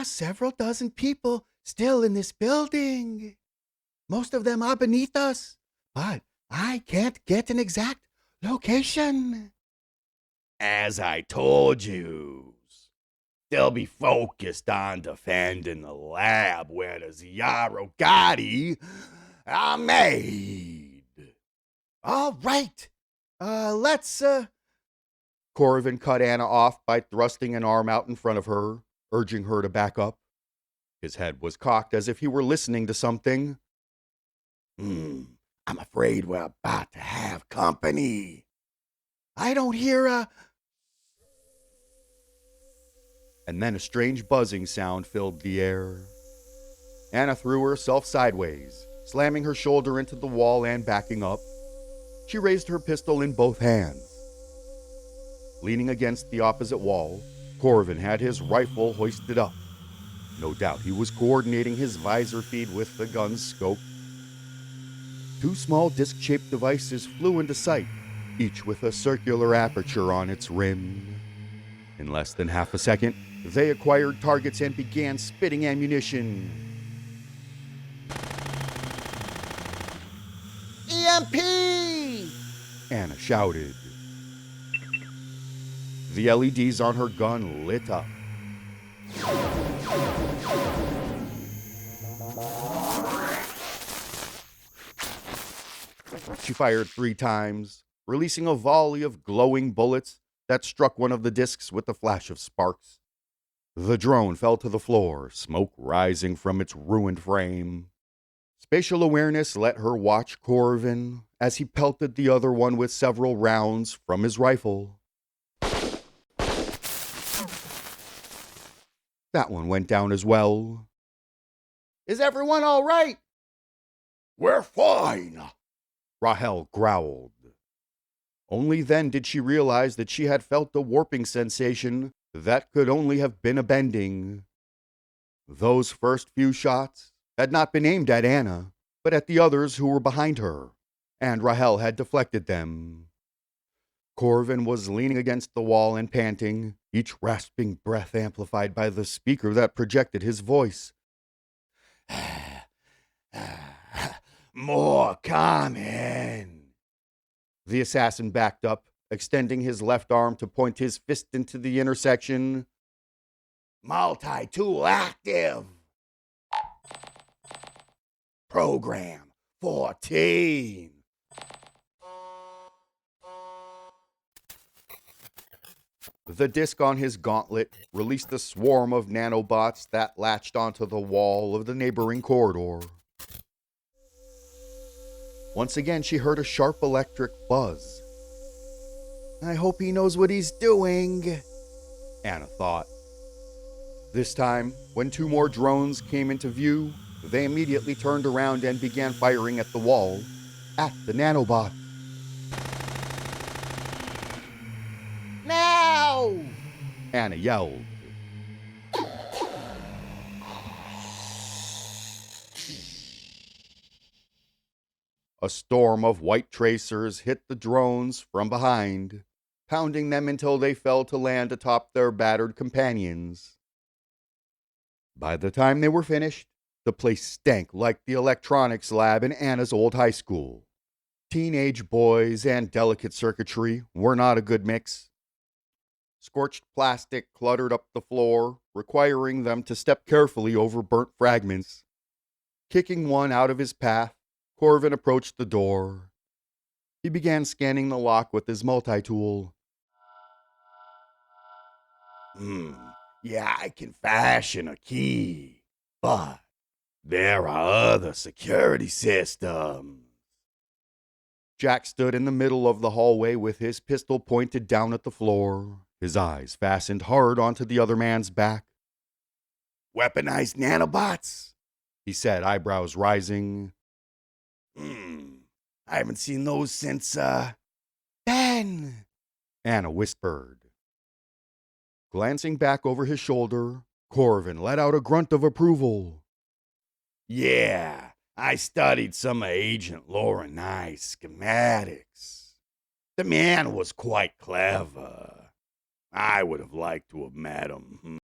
are several dozen people still in this building. Most of them are beneath us, but I can't get an exact location. As I told you, they'll be focused on defending the lab where the Ziaro Gotti are made. All right. Let's. Corvin cut Anna off by thrusting an arm out in front of her, urging her to back up. His head was cocked as if he were listening to something. I'm afraid we're about to have company. I don't hear a. And then a strange buzzing sound filled the air. Anna threw herself sideways, slamming her shoulder into the wall and backing up. She raised her pistol in both hands. Leaning against the opposite wall, Corvin had his rifle hoisted up. No doubt he was coordinating his visor feed with the gun's scope. Two small disc-shaped devices flew into sight, each with a circular aperture on its rim. In less than half a second, they acquired targets and began spitting ammunition. EMP! Anna shouted. The LEDs on her gun lit up. She fired 3 times, releasing a volley of glowing bullets that struck one of the discs with a flash of sparks. The drone fell to the floor, smoke rising from its ruined frame. Spatial awareness let her watch Corvin as he pelted the other one with several rounds from his rifle. That one went down as well. Is everyone all right? We're fine, Rahel growled. Only then did she realize that she had felt a warping sensation that could only have been a bending. Those first few shots had not been aimed at Anna, but at the others who were behind her, and Rahel had deflected them. Corvin was leaning against the wall and panting, each rasping breath amplified by the speaker that projected his voice. More coming. The assassin backed up, extending his left arm to point his fist into the intersection. Multi-tool active. Program 14. The disc on his gauntlet released a swarm of nanobots that latched onto the wall of the neighboring corridor. Once again, she heard a sharp electric buzz. I hope he knows what he's doing, Anna thought. This time, when 2 more drones came into view, they immediately turned around and began firing at the wall, at the nanobot. Now! Anna yelled. A storm of white tracers hit the drones from behind, pounding them until they fell to land atop their battered companions. By the time they were finished, the place stank like the electronics lab in Anna's old high school. Teenage boys and delicate circuitry were not a good mix. Scorched plastic cluttered up the floor, requiring them to step carefully over burnt fragments. Kicking one out of his path, Corvin approached the door. He began scanning the lock with his multi-tool. Yeah, I can fashion a key, but there are other security systems. Jack stood in the middle of the hallway with his pistol pointed down at the floor, his eyes fastened hard onto the other man's back. Weaponized nanobots? He said, eyebrows rising. I haven't seen those since, Ben, Anna whispered. Glancing back over his shoulder, Corvin let out a grunt of approval. Yeah, I studied some of Agent Laura Nye's schematics. The man was quite clever. I would have liked to have met him.